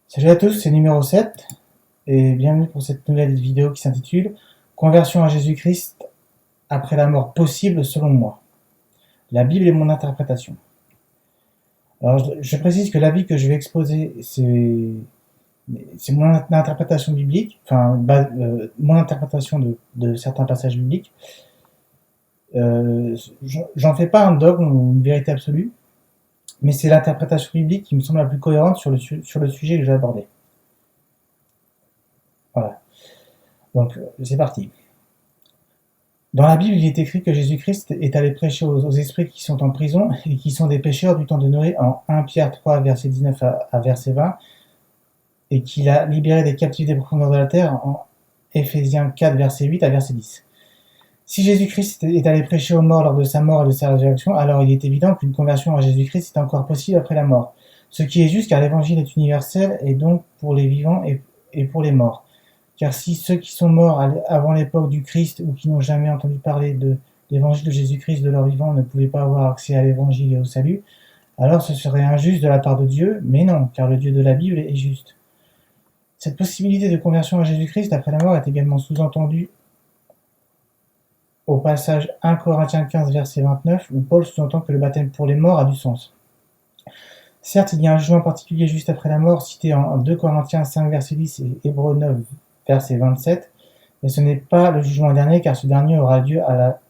Salut à tous, c'est numéro 7 et bienvenue pour cette nouvelle vidéo qui s'intitule Conversion à Jésus-Christ après la mort possible selon moi. La Bible et mon interprétation. Alors je précise que l'avis que je vais exposer, c'est mon interprétation biblique, mon interprétation de certains passages bibliques. J'en fais pas un dogme ou une vérité absolue, mais c'est l'interprétation biblique qui me semble la plus cohérente sur le sujet que je vais aborder. Voilà. Donc, c'est parti. Dans la Bible, il est écrit que Jésus-Christ est allé prêcher aux esprits qui sont en prison et qui sont des pécheurs du temps de Noé en 1 Pierre 3, verset 19 à verset 20, et qu'il a libéré des captifs des profondeurs de la terre en Éphésiens 4, verset 8 à verset 10. Si Jésus-Christ est allé prêcher aux morts lors de sa mort et de sa résurrection, alors il est évident qu'une conversion à Jésus-Christ est encore possible après la mort. Ce qui est juste car l'évangile est universel et donc pour les vivants et pour les morts. Car si ceux qui sont morts avant l'époque du Christ ou qui n'ont jamais entendu parler de l'évangile de Jésus-Christ de leur vivant ne pouvaient pas avoir accès à l'évangile et au salut, alors ce serait injuste de la part de Dieu, mais non, car le Dieu de la Bible est juste. Cette possibilité de conversion à Jésus-Christ après la mort est également sous-entendue au passage 1 Corinthiens 15, verset 29, où Paul sous-entend que le baptême pour les morts a du sens. Certes, il y a un jugement particulier juste après la mort, cité en 2 Corinthiens 5, verset 10 et Hébreux 9, verset 27, mais ce n'est pas le jugement dernier, car ce dernier aura lieu à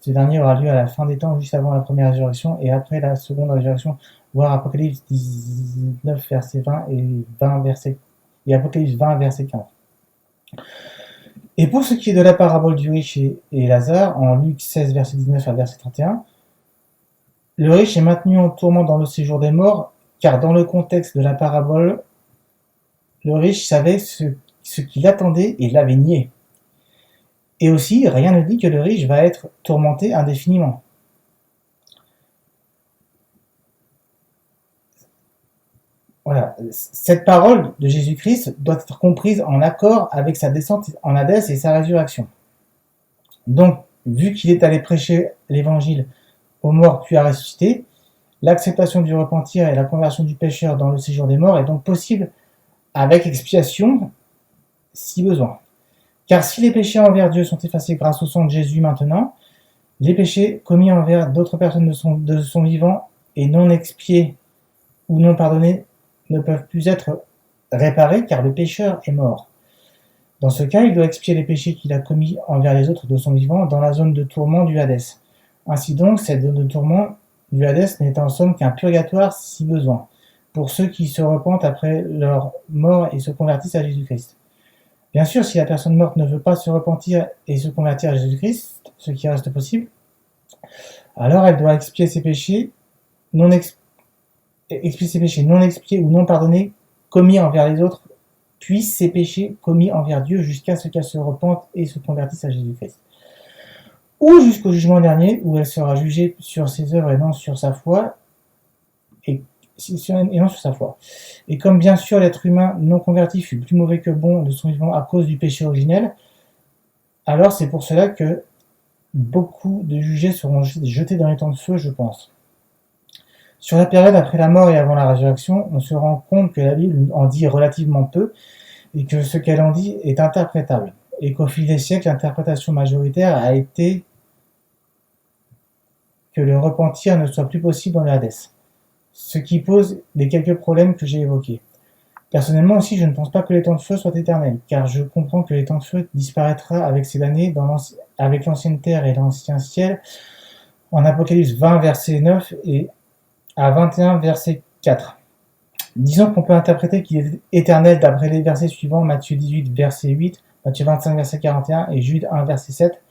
la fin des temps, juste avant la première résurrection et après la seconde résurrection, voire Apocalypse 19, verset 20 et Apocalypse 20, verset 15. Et pour ce qui est de la parabole du riche et Lazare, en Luc 16, verset 19 à verset 31, le riche est maintenu en tourment dans le séjour des morts, car dans le contexte de la parabole, le riche savait ce qui l'attendait et l'avait nié. Et aussi, rien ne dit que le riche va être tourmenté indéfiniment. Voilà, cette parole de Jésus-Christ doit être comprise en accord avec sa descente en Hadès et sa résurrection. Donc, vu qu'il est allé prêcher l'évangile aux morts puis à ressusciter, l'acceptation du repentir et la conversion du pécheur dans le séjour des morts est donc possible avec expiation si besoin. Car si les péchés envers Dieu sont effacés grâce au sang de Jésus maintenant, les péchés commis envers d'autres personnes de son vivant et non expiés ou non pardonnés ne peuvent plus être réparés car le pécheur est mort. Dans ce cas, il doit expier les péchés qu'il a commis envers les autres de son vivant dans la zone de tourment du Hadès. Ainsi donc, cette zone de tourment du Hadès n'est en somme qu'un purgatoire si besoin, pour ceux qui se repentent après leur mort et se convertissent à Jésus-Christ. Bien sûr, si la personne morte ne veut pas se repentir et se convertir à Jésus-Christ, ce qui reste possible, alors elle doit expier ses péchés non expiés ou non pardonnés commis envers les autres, puis ses péchés commis envers Dieu jusqu'à ce qu'elle se repente et se convertisse à Jésus-Christ. Ou jusqu'au jugement dernier, où elle sera jugée sur ses œuvres et non sur sa foi, et comme bien sûr l'être humain non converti fut plus mauvais que bon de son vivant à cause du péché originel, alors c'est pour cela que beaucoup de jugés seront jetés dans les temps de feu, je pense. Sur la période après la mort et avant la résurrection, on se rend compte que la Bible en dit relativement peu et que ce qu'elle en dit est interprétable, et qu'au fil des siècles, l'interprétation majoritaire a été que le repentir ne soit plus possible dans le Hadès, ce qui pose les quelques problèmes que j'ai évoqués. Personnellement aussi, je ne pense pas que les temps de feu soient éternels, car je comprends que les temps de feu disparaîtra avec ces années avec l'ancienne terre et l'ancien ciel, en Apocalypse 20, verset 9 et à 21, verset 4. Disons qu'on peut interpréter qu'il est éternel d'après les versets suivants, Matthieu 18, verset 8, Matthieu 25, verset 41 et Jude 1, verset 7,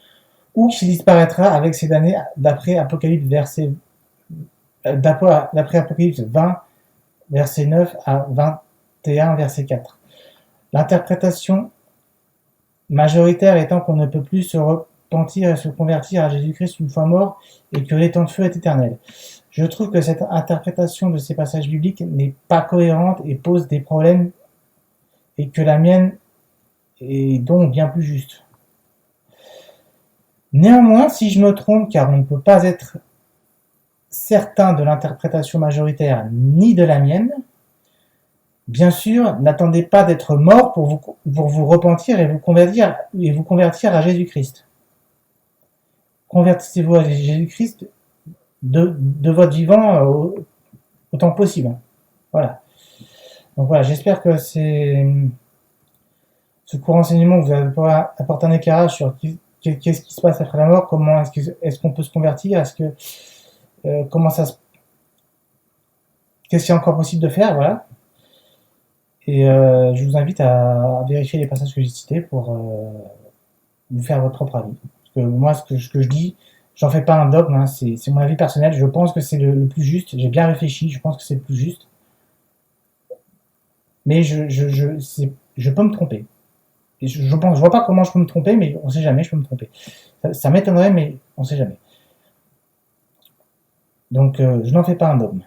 ou qu'il disparaîtra avec ces années d'après Apocalypse 20, verset 9 à 21, verset 4. L'interprétation majoritaire étant qu'on ne peut plus se repentir et se convertir à Jésus-Christ une fois mort et que les temps de feu est éternel. Je trouve que cette interprétation de ces passages bibliques n'est pas cohérente et pose des problèmes, et que la mienne est donc bien plus juste. Néanmoins, si je me trompe, car on ne peut pas être certain de l'interprétation majoritaire ni de la mienne, Bien sûr, n'attendez pas d'être mort pour vous repentir et vous convertir à Jésus-Christ. Convertissez-vous à Jésus-Christ de votre vivant autant que possible. Voilà. Donc voilà, j'espère que ce court renseignement vous apporte un éclairage sur qu'est-ce qui se passe après la mort, comment est-ce qu'on peut se convertir, comment ça se, qu'est-ce qu'il est encore possible de faire, voilà. Et je vous invite à vérifier les passages que j'ai cités pour vous faire votre propre avis. Parce que moi, ce que je dis, j'en fais pas un dogme, hein, c'est mon avis personnel. Je pense que c'est le plus juste. J'ai bien réfléchi, je pense que c'est le plus juste. Mais je peux me tromper. Et je vois pas comment je peux me tromper, mais on sait jamais, je peux me tromper. Ça m'étonnerait, mais on sait jamais. Donc, je n'en fais pas un dogme.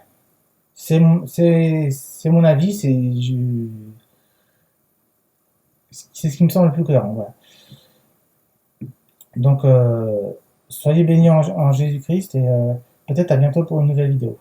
C'est mon avis, c'est ce qui me semble le plus cohérent. Voilà. Donc, soyez bénis en Jésus-Christ et peut-être à bientôt pour une nouvelle vidéo.